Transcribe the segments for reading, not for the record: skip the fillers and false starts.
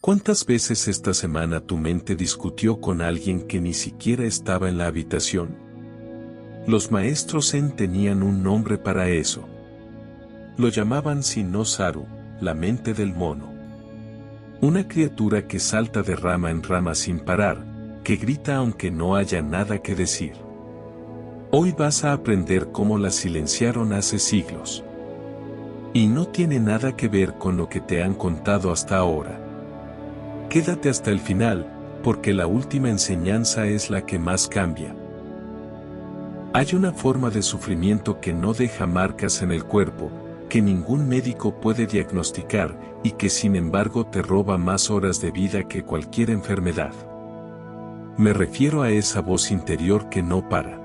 ¿Cuántas veces esta semana tu mente discutió con alguien que ni siquiera estaba en la habitación? Los maestros Zen tenían un nombre para eso. Lo llamaban Shin-no-Saru, la mente del mono. Una criatura que salta de rama en rama sin parar, que grita aunque no haya nada que decir. Hoy vas a aprender cómo la silenciaron hace siglos. Y no tiene nada que ver con lo que te han contado hasta ahora. Quédate hasta el final, porque la última enseñanza es la que más cambia. Hay una forma de sufrimiento que no deja marcas en el cuerpo, que ningún médico puede diagnosticar y que sin embargo te roba más horas de vida que cualquier enfermedad. Me refiero a esa voz interior que no para.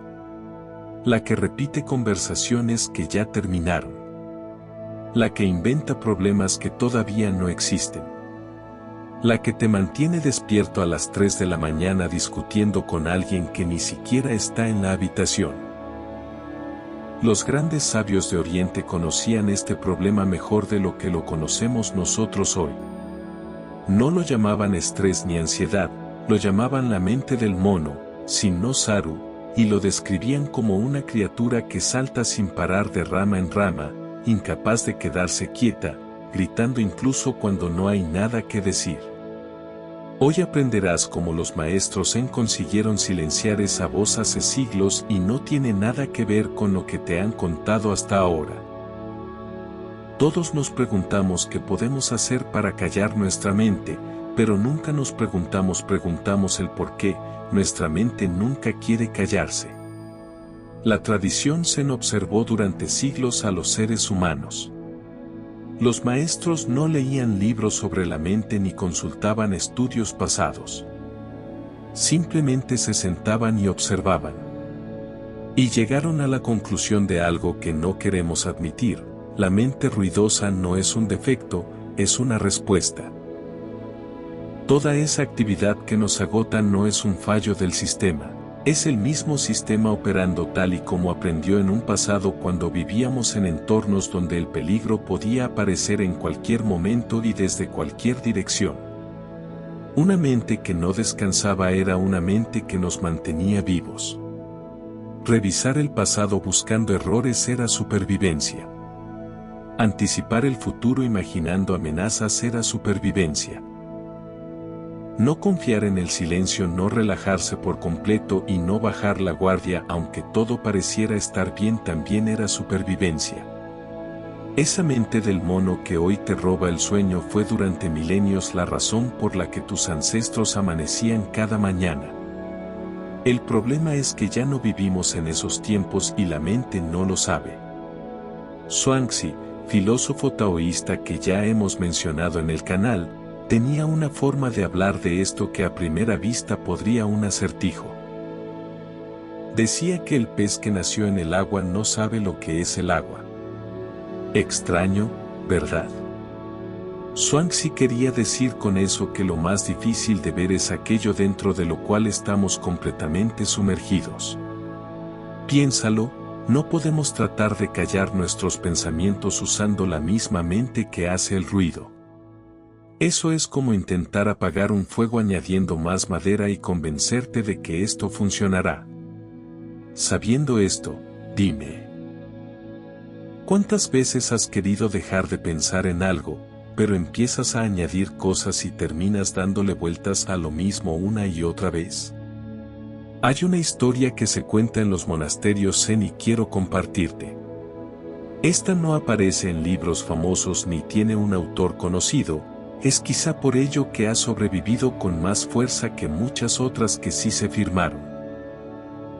La que repite conversaciones que ya terminaron. La que inventa problemas que todavía no existen. La que te mantiene despierto a las 3 de la mañana discutiendo con alguien que ni siquiera está en la habitación. Los grandes sabios de Oriente conocían este problema mejor de lo que lo conocemos nosotros hoy. No lo llamaban estrés ni ansiedad, lo llamaban la mente del mono, Shin-no-Saru, y lo describían como una criatura que salta sin parar de rama en rama, incapaz de quedarse quieta, gritando incluso cuando no hay nada que decir. Hoy aprenderás cómo los maestros Zen consiguieron silenciar esa voz hace siglos y no tiene nada que ver con lo que te han contado hasta ahora. Todos nos preguntamos qué podemos hacer para callar nuestra mente, pero nunca nos preguntamos el por qué. Nuestra mente nunca quiere callarse. La tradición Zen observó durante siglos a los seres humanos. Los maestros no leían libros sobre la mente ni consultaban estudios pasados. Simplemente se sentaban y observaban. Y llegaron a la conclusión de algo que no queremos admitir: la mente ruidosa no es un defecto, es una respuesta. Toda esa actividad que nos agota no es un fallo del sistema, es el mismo sistema operando tal y como aprendió en un pasado cuando vivíamos en entornos donde el peligro podía aparecer en cualquier momento y desde cualquier dirección. Una mente que no descansaba era una mente que nos mantenía vivos. Revisar el pasado buscando errores era supervivencia. Anticipar el futuro imaginando amenazas era supervivencia. No confiar en el silencio, no relajarse por completo y no bajar la guardia aunque todo pareciera estar bien también era supervivencia. Esa mente del mono que hoy te roba el sueño fue durante milenios la razón por la que tus ancestros amanecían cada mañana. El problema es que ya no vivimos en esos tiempos y la mente no lo sabe. Zhuangzi, filósofo taoísta que ya hemos mencionado en el canal, tenía una forma de hablar de esto que a primera vista podría un acertijo. Decía que el pez que nació en el agua no sabe lo que es el agua. Extraño, ¿verdad? Zhuangzi quería decir con eso que lo más difícil de ver es aquello dentro de lo cual estamos completamente sumergidos. Piénsalo, no podemos tratar de callar nuestros pensamientos usando la misma mente que hace el ruido. Eso es como intentar apagar un fuego añadiendo más madera y convencerte de que esto funcionará. Sabiendo esto, dime, ¿cuántas veces has querido dejar de pensar en algo, pero empiezas a añadir cosas y terminas dándole vueltas a lo mismo una y otra vez? Hay una historia que se cuenta en los monasterios Zen y quiero compartirte. Esta no aparece en libros famosos ni tiene un autor conocido. Es quizá por ello que ha sobrevivido con más fuerza que muchas otras que sí se firmaron.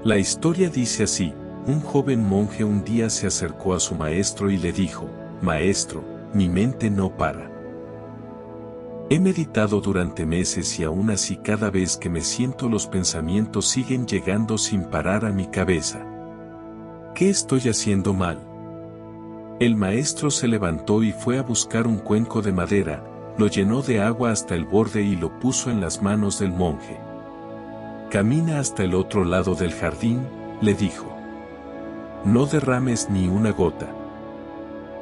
La historia dice así: un joven monje un día se acercó a su maestro y le dijo: «Maestro, mi mente no para. He meditado durante meses y aún así cada vez que me siento los pensamientos siguen llegando sin parar a mi cabeza. ¿Qué estoy haciendo mal?». El maestro se levantó y fue a buscar un cuenco de madera, lo llenó de agua hasta el borde y lo puso en las manos del monje. «Camina hasta el otro lado del jardín», le dijo. «No derrames ni una gota.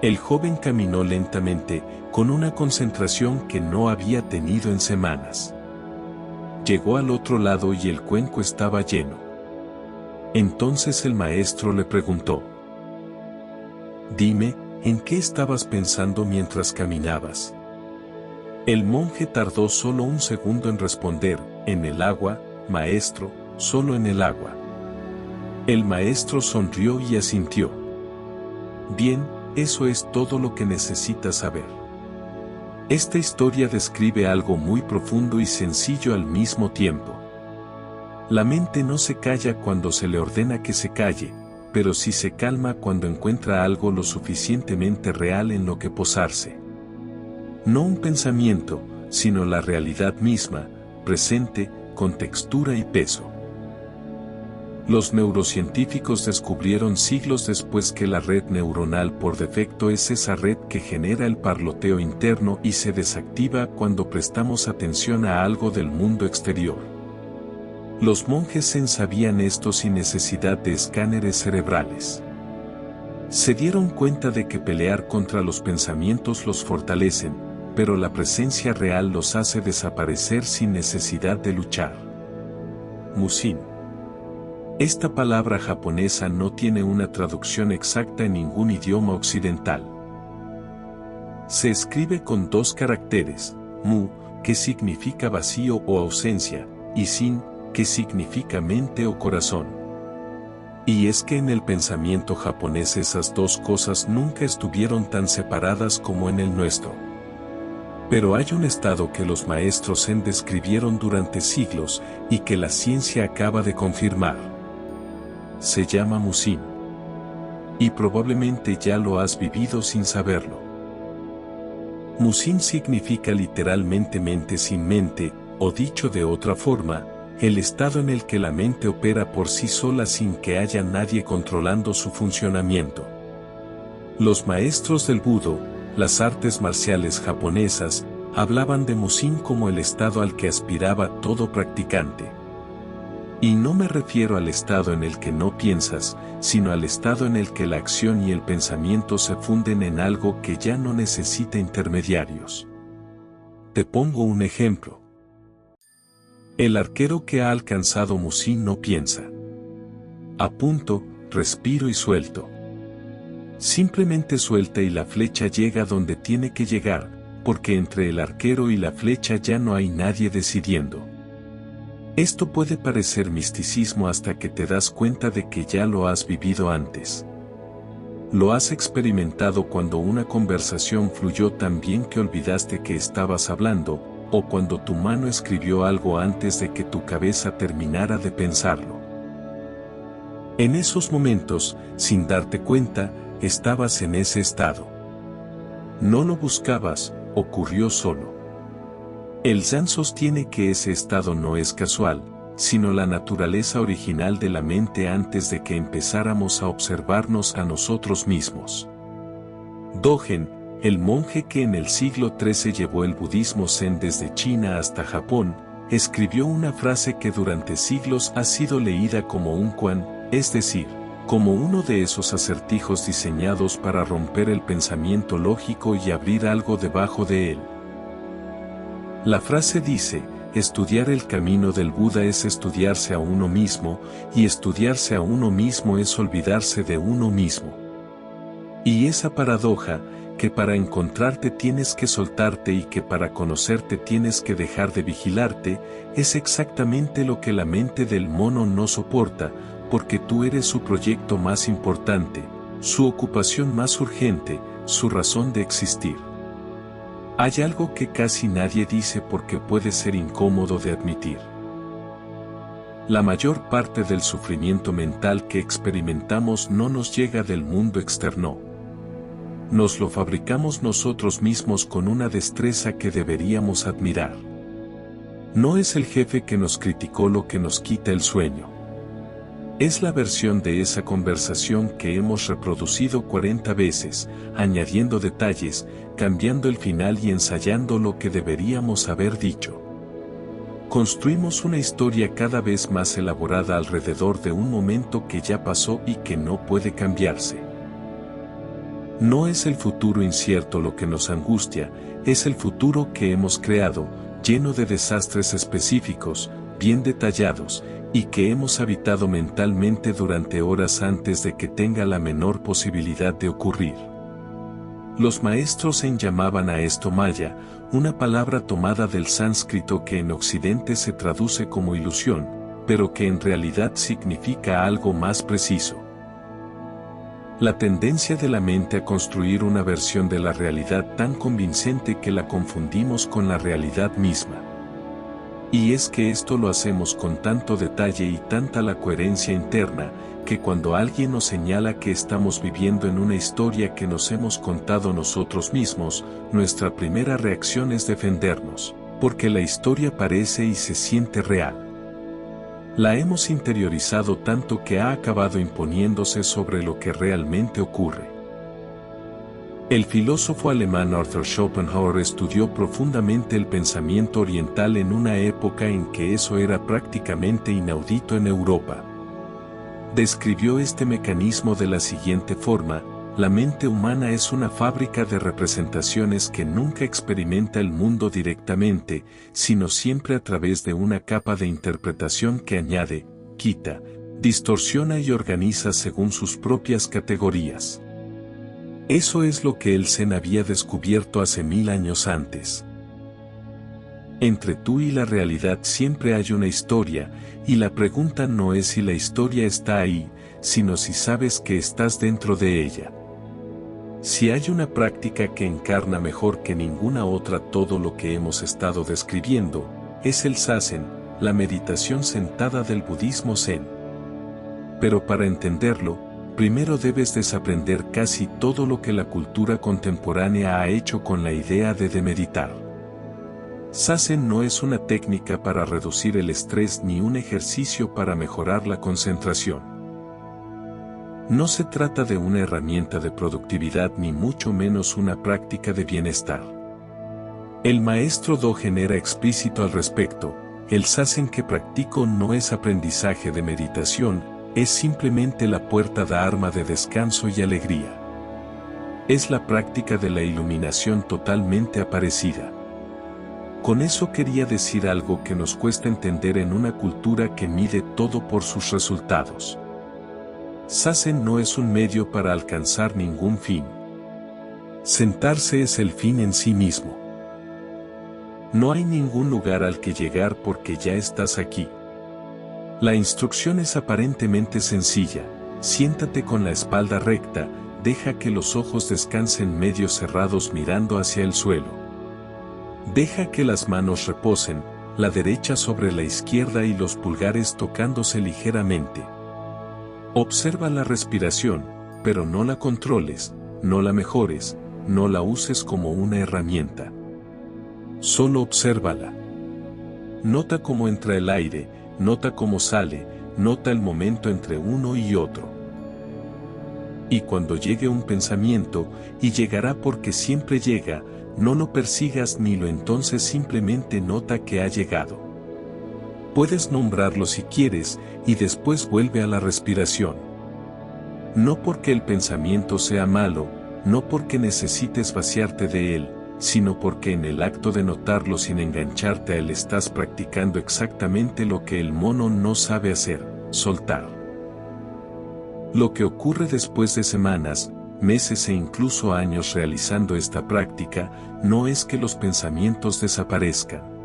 El joven caminó lentamente, con una concentración que no había tenido en semanas. Llegó al otro lado y el cuenco estaba lleno. Entonces el maestro le preguntó: «Dime, ¿en qué estabas pensando mientras caminabas?». El monje tardó solo un segundo en responder: «En el agua, maestro, solo en el agua». El maestro sonrió y asintió. «Bien, eso es todo lo que necesitas saber». Esta historia describe algo muy profundo y sencillo al mismo tiempo. La mente no se calla cuando se le ordena que se calle, pero sí se calma cuando encuentra algo lo suficientemente real en lo que posarse. No un pensamiento, sino la realidad misma, presente, con textura y peso. Los neurocientíficos descubrieron siglos después que la red neuronal por defecto es esa red que genera el parloteo interno y se desactiva cuando prestamos atención a algo del mundo exterior. Los monjes zen sabían esto sin necesidad de escáneres cerebrales. Se dieron cuenta de que pelear contra los pensamientos los fortalecen, pero la presencia real los hace desaparecer sin necesidad de luchar. Musin. Esta palabra japonesa no tiene una traducción exacta en ningún idioma occidental. Se escribe con dos caracteres, mu, que significa vacío o ausencia, y sin, que significa mente o corazón. Y es que en el pensamiento japonés esas dos cosas nunca estuvieron tan separadas como en el nuestro. Pero hay un estado que los maestros zen describieron durante siglos y que la ciencia acaba de confirmar. Se llama Musin. Y probablemente ya lo has vivido sin saberlo. Musin significa literalmente mente sin mente, o dicho de otra forma, el estado en el que la mente opera por sí sola sin que haya nadie controlando su funcionamiento. Los maestros del Budo, las artes marciales japonesas, hablaban de Musin como el estado al que aspiraba todo practicante. Y no me refiero al estado en el que no piensas, sino al estado en el que la acción y el pensamiento se funden en algo que ya no necesita intermediarios. Te pongo un ejemplo. El arquero que ha alcanzado Musin no piensa. Apunto, respiro y suelto. Simplemente suelta y la flecha llega donde tiene que llegar, porque entre el arquero y la flecha ya no hay nadie decidiendo. Esto puede parecer misticismo hasta que te das cuenta de que ya lo has vivido antes. Lo has experimentado cuando una conversación fluyó tan bien que olvidaste que estabas hablando, o cuando tu mano escribió algo antes de que tu cabeza terminara de pensarlo. En esos momentos, sin darte cuenta, estabas en ese estado. No lo buscabas, ocurrió solo. El Zen sostiene que ese estado no es casual, sino la naturaleza original de la mente antes de que empezáramos a observarnos a nosotros mismos. Dogen, el monje que en el siglo XIII llevó el budismo Zen desde China hasta Japón, escribió una frase que durante siglos ha sido leída como un koan, es decir, como uno de esos acertijos diseñados para romper el pensamiento lógico y abrir algo debajo de él. La frase dice: estudiar el camino del Buda es estudiarse a uno mismo, y estudiarse a uno mismo es olvidarse de uno mismo. Y esa paradoja, que para encontrarte tienes que soltarte y que para conocerte tienes que dejar de vigilarte, es exactamente lo que la mente del mono no soporta, porque tú eres su proyecto más importante, su ocupación más urgente, su razón de existir. Hay algo que casi nadie dice porque puede ser incómodo de admitir. La mayor parte del sufrimiento mental que experimentamos no nos llega del mundo externo. Nos lo fabricamos nosotros mismos con una destreza que deberíamos admirar. No es el jefe que nos criticó lo que nos quita el sueño. Es la versión de esa conversación que hemos reproducido 40 veces, añadiendo detalles, cambiando el final y ensayando lo que deberíamos haber dicho. Construimos una historia cada vez más elaborada alrededor de un momento que ya pasó y que no puede cambiarse. No es el futuro incierto lo que nos angustia, es el futuro que hemos creado, lleno de desastres específicos, bien detallados, y que hemos habitado mentalmente durante horas antes de que tenga la menor posibilidad de ocurrir. Los maestros Zen llamaban a esto Maya, una palabra tomada del sánscrito que en Occidente se traduce como ilusión, pero que en realidad significa algo más preciso. La tendencia de la mente a construir una versión de la realidad tan convincente que la confundimos con la realidad misma. Y es que esto lo hacemos con tanto detalle y tanta la coherencia interna, que cuando alguien nos señala que estamos viviendo en una historia que nos hemos contado nosotros mismos, nuestra primera reacción es defendernos, porque la historia parece y se siente real. La hemos interiorizado tanto que ha acabado imponiéndose sobre lo que realmente ocurre. El filósofo alemán Arthur Schopenhauer estudió profundamente el pensamiento oriental en una época en que eso era prácticamente inaudito en Europa. Describió este mecanismo de la siguiente forma: la mente humana es una fábrica de representaciones que nunca experimenta el mundo directamente, sino siempre a través de una capa de interpretación que añade, quita, distorsiona y organiza según sus propias categorías. Eso es lo que el Zen había descubierto hace 1000 años antes. Entre tú y la realidad siempre hay una historia, y la pregunta no es si la historia está ahí, sino si sabes que estás dentro de ella. Si hay una práctica que encarna mejor que ninguna otra todo lo que hemos estado describiendo, es el Zazen, la meditación sentada del budismo Zen. Pero para entenderlo, primero debes desaprender casi todo lo que la cultura contemporánea ha hecho con la idea de meditar. Zazen no es una técnica para reducir el estrés ni un ejercicio para mejorar la concentración. No se trata de una herramienta de productividad ni mucho menos una práctica de bienestar. El maestro Dogen era explícito al respecto: el Zazen que practico no es aprendizaje de meditación, es simplemente la puerta de arma de descanso y alegría. Es la práctica de la iluminación totalmente aparecida. Con eso quería decir algo que nos cuesta entender en una cultura que mide todo por sus resultados. Zazen no es un medio para alcanzar ningún fin. Sentarse es el fin en sí mismo. No hay ningún lugar al que llegar porque ya estás aquí. La instrucción es aparentemente sencilla: siéntate con la espalda recta, deja que los ojos descansen medio cerrados mirando hacia el suelo. Deja que las manos reposen, la derecha sobre la izquierda y los pulgares tocándose ligeramente. Observa la respiración, pero no la controles, no la mejores, no la uses como una herramienta. Solo obsérvala. Nota cómo entra el aire, nota cómo sale, nota el momento entre uno y otro. Y cuando llegue un pensamiento, y llegará porque siempre llega, no lo persigas ni lo entonces simplemente nota que ha llegado. Puedes nombrarlo si quieres, y después vuelve a la respiración. No porque el pensamiento sea malo, no porque necesites vaciarte de él, sino porque en el acto de notarlo sin engancharte a él estás practicando exactamente lo que el mono no sabe hacer: soltar. Lo que ocurre después de semanas, meses e incluso años realizando esta práctica, no es que los pensamientos desaparezcan.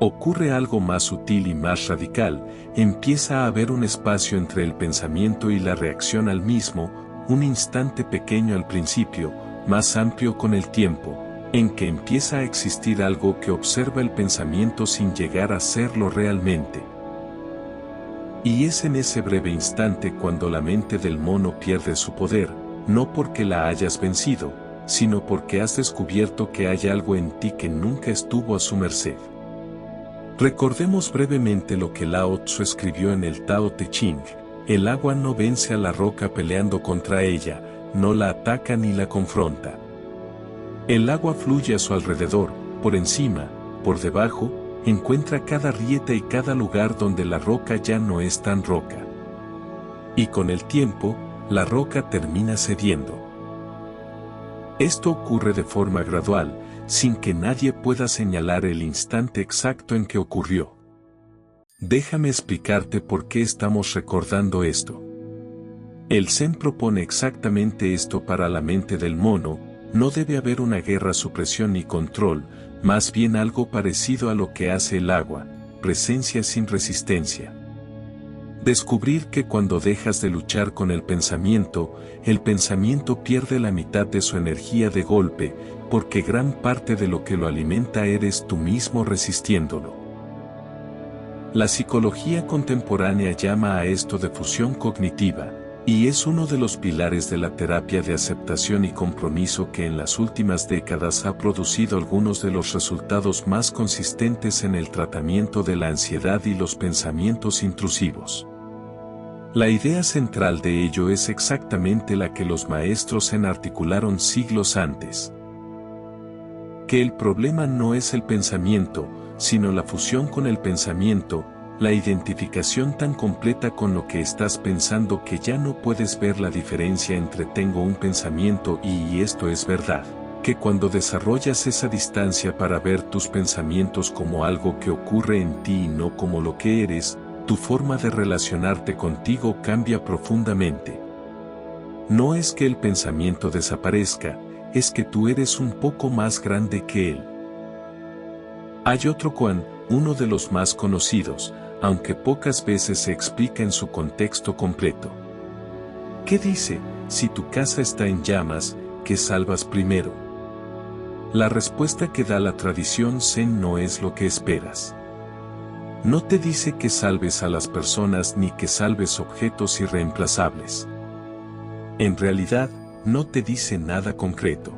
Ocurre algo más sutil y más radical: empieza a haber un espacio entre el pensamiento y la reacción al mismo, un instante pequeño al principio, más amplio con el tiempo, en que empieza a existir algo que observa el pensamiento sin llegar a serlo realmente. Y es en ese breve instante cuando la mente del mono pierde su poder, no porque la hayas vencido, sino porque has descubierto que hay algo en ti que nunca estuvo a su merced. Recordemos brevemente lo que Lao Tzu escribió en el Tao Te Ching: el agua no vence a la roca peleando contra ella, no la ataca ni la confronta. El agua fluye a su alrededor, por encima, por debajo, encuentra cada rieta y cada lugar donde la roca ya no es tan roca. Y con el tiempo, la roca termina cediendo. Esto ocurre de forma gradual, sin que nadie pueda señalar el instante exacto en que ocurrió. Déjame explicarte por qué estamos recordando esto. El Zen propone exactamente esto para la mente del mono. No debe haber una guerra, supresión ni control, más bien algo parecido a lo que hace el agua, presencia sin resistencia. Descubrir que cuando dejas de luchar con el pensamiento pierde la mitad de su energía de golpe, porque gran parte de lo que lo alimenta eres tú mismo resistiéndolo. La psicología contemporánea llama a esto de fusión cognitiva, y es uno de los pilares de la terapia de aceptación y compromiso que en las últimas décadas ha producido algunos de los resultados más consistentes en el tratamiento de la ansiedad y los pensamientos intrusivos. La idea central de ello es exactamente la que los maestros Zen articularon siglos antes. Que el problema no es el pensamiento, sino la fusión con el pensamiento, la identificación tan completa con lo que estás pensando que ya no puedes ver la diferencia entre tengo un pensamiento y esto es verdad. Que cuando desarrollas esa distancia para ver tus pensamientos como algo que ocurre en ti y no como lo que eres, tu forma de relacionarte contigo cambia profundamente. No es que el pensamiento desaparezca, es que tú eres un poco más grande que él. Hay otro Koan, uno de los más conocidos, aunque pocas veces se explica en su contexto completo. ¿Qué dice? Si tu casa está en llamas, ¿qué salvas primero? La respuesta que da la tradición Zen no es lo que esperas. No te dice que salves a las personas ni que salves objetos irreemplazables. En realidad, no te dice nada concreto.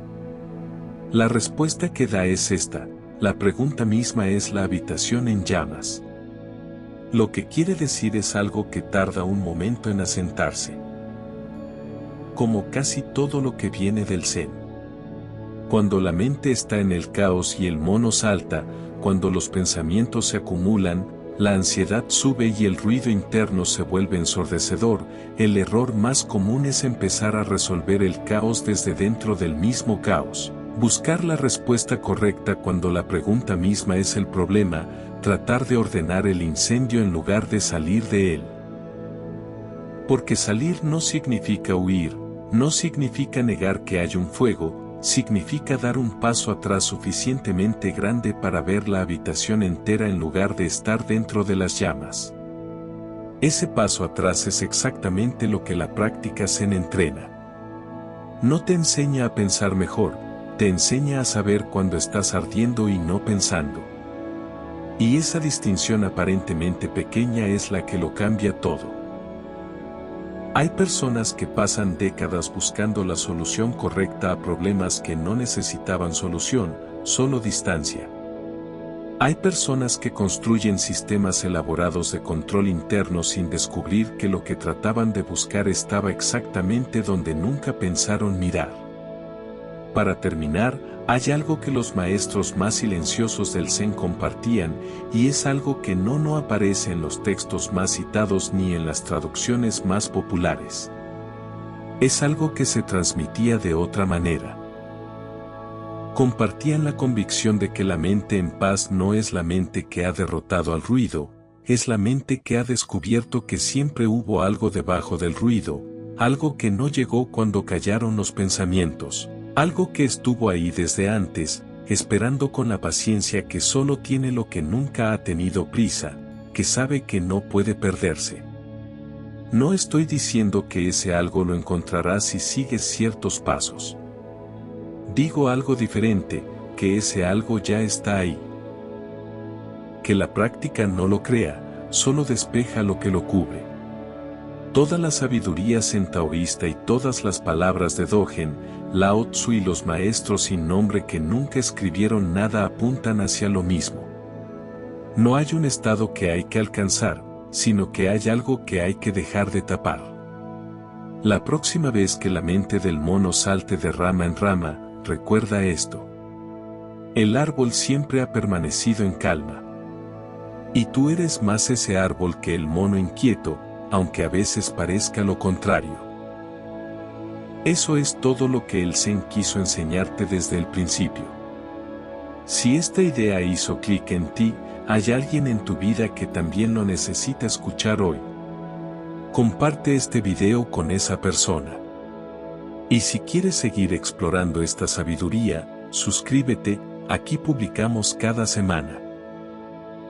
La respuesta que da es esta, la pregunta misma es la habitación en llamas. Lo que quiere decir es algo que tarda un momento en asentarse. Como casi todo lo que viene del Zen. Cuando la mente está en el caos y el mono salta, cuando los pensamientos se acumulan, la ansiedad sube y el ruido interno se vuelve ensordecedor, el error más común es empezar a resolver el caos desde dentro del mismo caos. Buscar la respuesta correcta cuando la pregunta misma es el problema, tratar de ordenar el incendio en lugar de salir de él. Porque salir no significa huir, no significa negar que hay un fuego, significa dar un paso atrás suficientemente grande para ver la habitación entera en lugar de estar dentro de las llamas. Ese paso atrás es exactamente lo que la práctica Zen entrena. No te enseña a pensar mejor, te enseña a saber cuando estás ardiendo y no pensando. Y esa distinción aparentemente pequeña es la que lo cambia todo. Hay personas que pasan décadas buscando la solución correcta a problemas que no necesitaban solución, solo distancia. Hay personas que construyen sistemas elaborados de control interno sin descubrir que lo que trataban de buscar estaba exactamente donde nunca pensaron mirar. Para terminar, hay algo que los maestros más silenciosos del Zen compartían, y es algo que no aparece en los textos más citados ni en las traducciones más populares. Es algo que se transmitía de otra manera. Compartían la convicción de que la mente en paz no es la mente que ha derrotado al ruido, es la mente que ha descubierto que siempre hubo algo debajo del ruido, algo que no llegó cuando callaron los pensamientos. Algo que estuvo ahí desde antes, esperando con la paciencia que solo tiene lo que nunca ha tenido prisa, que sabe que no puede perderse. No estoy diciendo que ese algo lo encontrarás si sigues ciertos pasos. Digo algo diferente, que ese algo ya está ahí. Que la práctica no lo crea, solo despeja lo que lo cubre. Toda la sabiduría zen taoísta y todas las palabras de Dogen, Lao Tzu y los maestros sin nombre que nunca escribieron nada apuntan hacia lo mismo. No hay un estado que hay que alcanzar, sino que hay algo que hay que dejar de tapar. La próxima vez que la mente del mono salte de rama en rama, recuerda esto. El árbol siempre ha permanecido en calma. Y tú eres más ese árbol que el mono inquieto, aunque a veces parezca lo contrario. Eso es todo lo que el Zen quiso enseñarte desde el principio. Si esta idea hizo clic en ti, hay alguien en tu vida que también lo necesita escuchar hoy. Comparte este video con esa persona. Y si quieres seguir explorando esta sabiduría, suscríbete, aquí publicamos cada semana.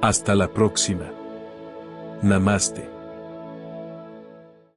Hasta la próxima. Namaste.